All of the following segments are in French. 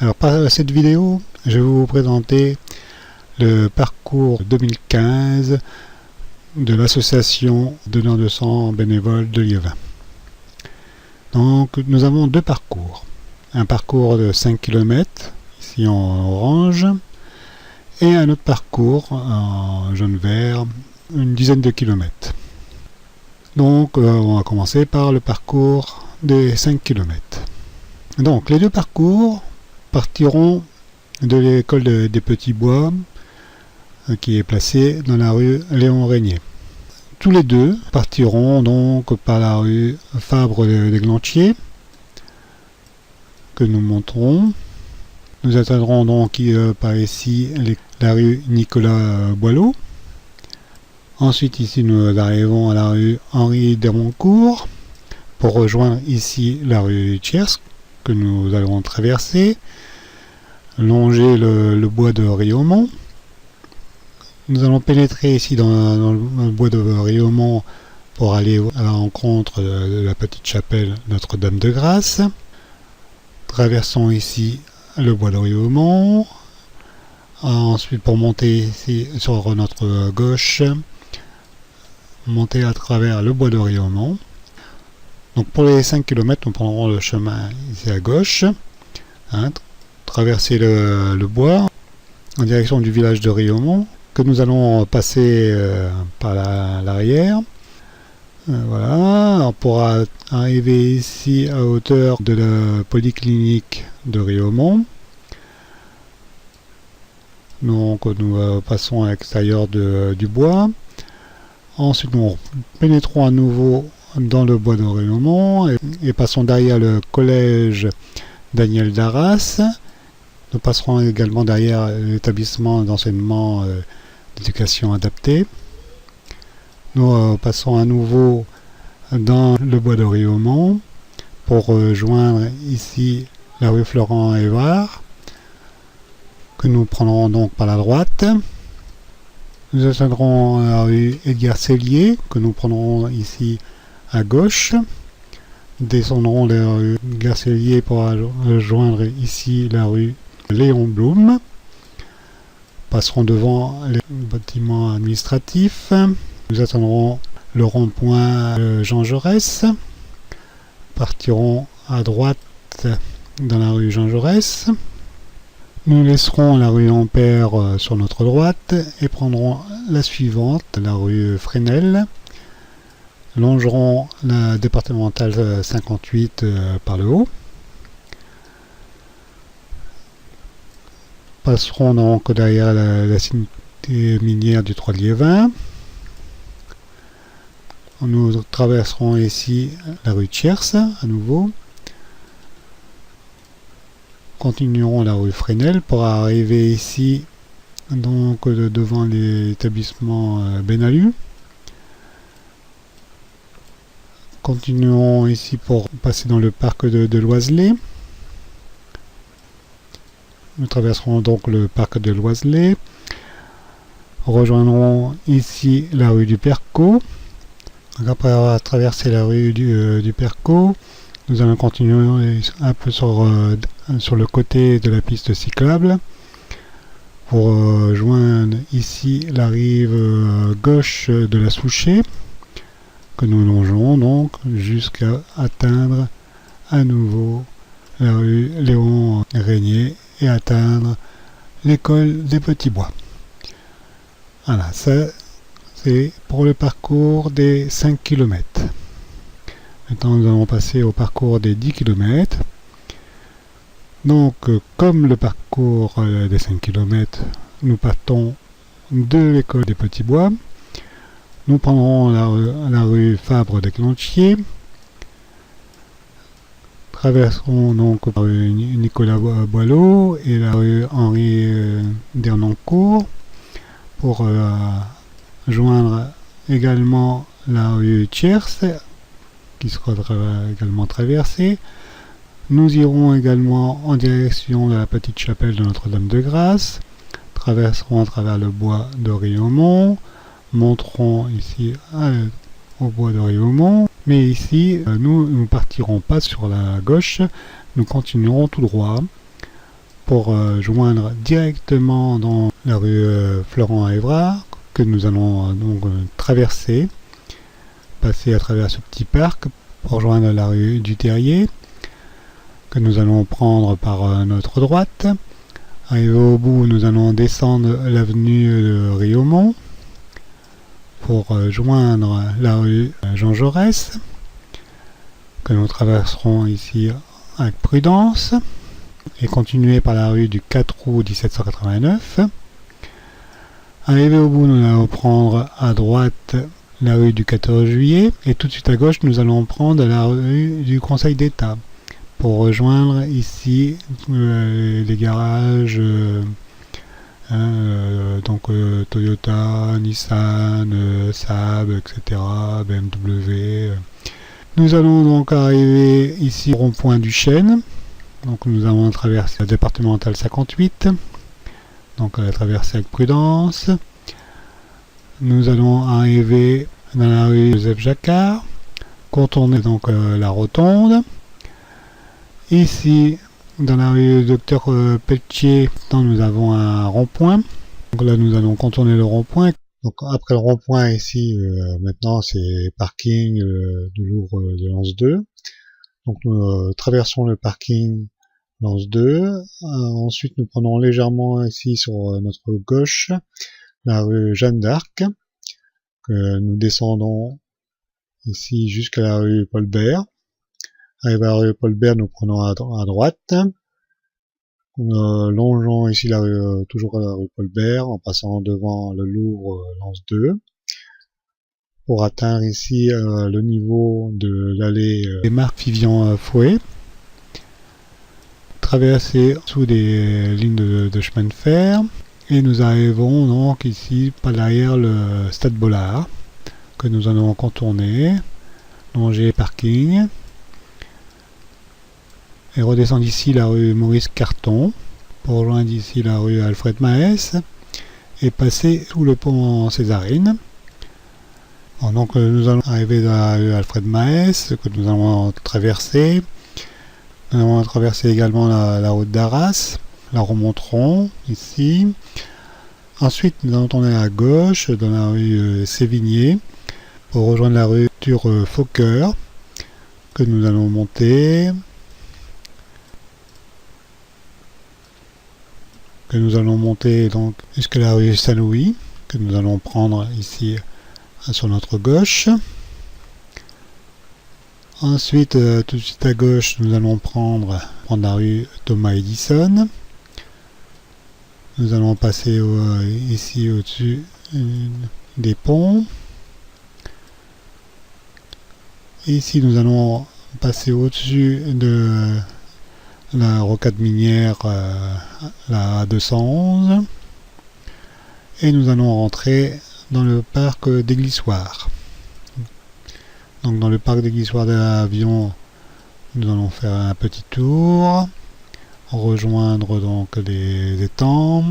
Alors par cette vidéo, je vais vous présenter le parcours 2015 de l'association Donneurs de sang bénévoles de Liévin. Donc nous avons deux parcours. Un parcours de 5 km, ici en orange, et un autre parcours en jaune-vert, une dizaine de kilomètres. Donc on va commencer par le parcours des 5 km. Donc les deux parcours partiront de l'école des Petits Bois qui est placée dans la rue Léon Régnier. Tous les deux partiront donc par la rue Fabre des Glantiers que nous monterons. Nous atteindrons donc par ici la rue Nicolas Boileau. Ensuite ici nous arrivons à la rue Henri Dermoncourt pour rejoindre ici la rue Thiers que nous allons traverser, longer le bois de Riaumont. Nous allons pénétrer ici dans le bois de Riaumont pour aller à la rencontre de la petite chapelle Notre-Dame de Grâce. Traversons ici le bois de Riaumont. Ensuite pour monter ici sur notre gauche, monter à travers le bois de Riaumont. Donc pour les 5 km, nous prendrons le chemin ici à gauche, traverser le bois en direction du village de Riaumont, que nous allons passer par l'arrière. Voilà, on pourra arriver ici à hauteur de la polyclinique de Riaumont. Donc nous passons à l'extérieur du bois. Ensuite nous pénétrons à nouveau dans le bois de Riaumont et passons derrière le collège Daniel d'Arras. Nous passerons également derrière l'établissement d'enseignement d'éducation adaptée. Nous passons à nouveau dans le bois de Riaumont pour rejoindre ici la rue Florent Évard que nous prendrons donc par la droite. Nous atteindrons la rue Edgar Sellier que nous prendrons ici à gauche. Descendrons la rue Edgar Sellier pour rejoindre ici la rue Léon Blum. Passerons devant les bâtiments administratifs. Nous atteindrons le rond-point Jean Jaurès. Partirons à droite dans la rue Jean Jaurès. Nous laisserons la rue Ampère sur notre droite et prendrons la suivante, la rue Fresnel. Longerons la départementale 58 par le haut. Passerons donc derrière la cité minière du 3 de Liévin. Nous traverserons ici la rue Thiers à nouveau. Continuerons la rue Fresnel pour arriver ici donc devant l'établissement Benalu. Continuons ici pour passer dans le parc de Loiselet. Nous traverserons donc le parc de Loiselet. Rejoindrons ici la rue du Percot. Après avoir traversé la rue du Percot, nous allons continuer un peu sur le côté de la piste cyclable pour joindre ici la rive gauche de la Souchet que nous longeons donc jusqu'à atteindre à nouveau la rue Léon Régnier et atteindre l'école des Petits Bois. Voilà, ça c'est pour le parcours des 5 km. Maintenant nous allons passer au parcours des 10 km. Donc comme le parcours des 5 km, nous partons de l'école des Petits Bois. Nous prendrons la rue Fabre des Glantiers. Traverserons donc la rue Nicolas Boileau et la rue Henri Dernoncourt pour joindre également la rue Thiers qui sera également traversée. Nous irons également en direction de la petite chapelle de Notre-Dame de Grâce, traverserons à travers le bois de Riaumont, monterons ici au bois de Riaumont, mais ici nous ne partirons pas sur la gauche, nous continuerons tout droit pour joindre directement dans la rue Florent Évrard, que nous allons donc traverser, passer à travers ce petit parc pour rejoindre la rue du Terrier, que nous allons prendre par notre droite. Arrivé au bout, nous allons descendre l'avenue de Riaumont pour joindre la rue Jean Jaurès, que nous traverserons ici avec prudence, et continuer par la rue du 4 août 1789. Arrivé au bout, nous allons prendre à droite la rue du 14 juillet, et tout de suite à gauche, nous allons prendre la rue du Conseil d'État pour rejoindre ici les garages donc Toyota, Nissan, Saab, etc., BMW. Nous allons donc arriver ici au rond-point du Chêne. Donc nous allons traverser la départementale 58, donc à la traverser avec prudence. Nous allons arriver dans la rue Joseph Jacquard, contourner donc la rotonde. Ici, dans la rue Docteur Pelletier, nous avons un rond-point. Donc là, nous allons contourner le rond-point. Donc après le rond-point ici, maintenant c'est parking du Louvre de Lens 2. Donc nous traversons le parking Lens 2. Ensuite, nous prenons légèrement ici sur notre gauche la rue Jeanne d'Arc. Nous descendons ici jusqu'à la rue Paul Bert. Arrivé à la rue Paul Bert, nous prenons à droite. Nous longeons ici toujours la rue Paul Bert en passant devant le Louvre Lens 2 pour atteindre ici le niveau de l'allée des Marques Vivian Fouet. Traverser sous des lignes de chemin de fer et nous arrivons donc ici pas derrière le Stade Bollard que nous allons contourner, longer parking. Et redescendre ici la rue Maurice Carton pour rejoindre ici la rue Alfred Maes et passer sous le pont Césarine. Bon, donc nous allons arriver dans la rue Alfred Maes que nous allons traverser. Nous allons traverser également la route d'Arras, la remonterons ici. Ensuite nous allons tourner à gauche dans la rue Sévigné pour rejoindre la rue Fauqueur que nous allons monter. Que nous allons monter donc jusqu'à la rue Saint-Louis, que nous allons prendre ici sur notre gauche. Ensuite, tout de suite à gauche, nous allons prendre la rue Thomas Edison. Nous allons passer ici au-dessus des ponts. Et ici, nous allons passer au-dessus de la rocade minière, la 211, et nous allons rentrer dans le parc des Glissoires. Donc dans le parc des Glissoires de l'avion, nous allons faire un petit tour, rejoindre donc les étangs,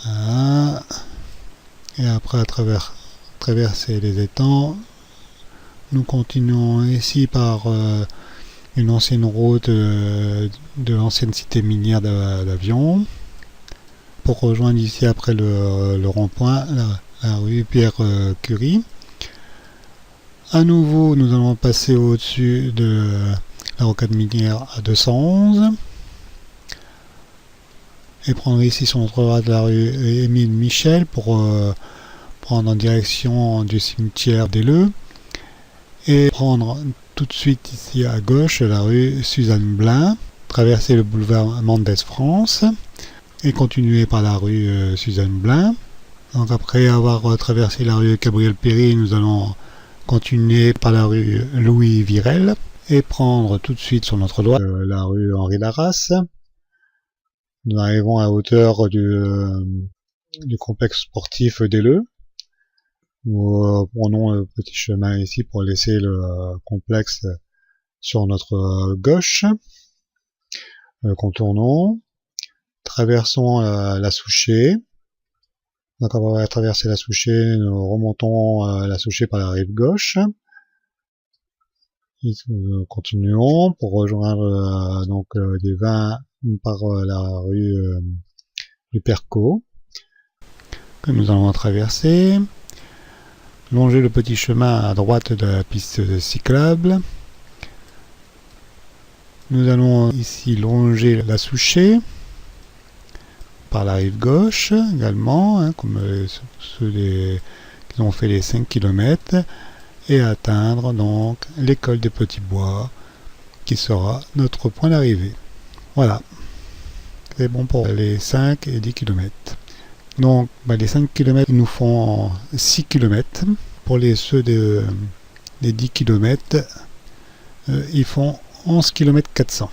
voilà. Et après à traverser les étangs, nous continuons ici par une ancienne route de l'ancienne cité minière d'Avion pour rejoindre ici après le rond-point la rue Pierre Curie. À nouveau, nous allons passer au-dessus de la rocade minière à 211 et prendre ici sur notre droite la rue Émile Michel pour prendre en direction du cimetière d'Elleux et prendre tout de suite ici à gauche la rue Suzanne Blin, traverser le boulevard Mendès France et continuer par la rue Suzanne Blin. Donc après avoir traversé la rue Gabriel Péry, nous allons continuer par la rue Louis Virel et prendre tout de suite sur notre droite la rue Henri Larras. Nous arrivons à hauteur du complexe sportif d'Elleux. Nous prenons le petit chemin ici pour laisser le complexe sur notre gauche. Contournons, traversons la Souchet. Donc on va traverser la Souchet, nous remontons la Souchet par la rive gauche. Continuons pour rejoindre donc les 20 par la rue du Percot que nous allons traverser, longer le petit chemin à droite de la piste cyclable. Nous allons ici longer la Souchet par la rive gauche également, hein, comme ceux qui ont fait les 5 km, et atteindre donc l'école des Petits Bois qui sera notre point d'arrivée. Voilà, c'est bon pour les 5 et 10 km. Donc les 5 km nous font 6 km. Pour ceux des 10 km, ils font 11 km 400.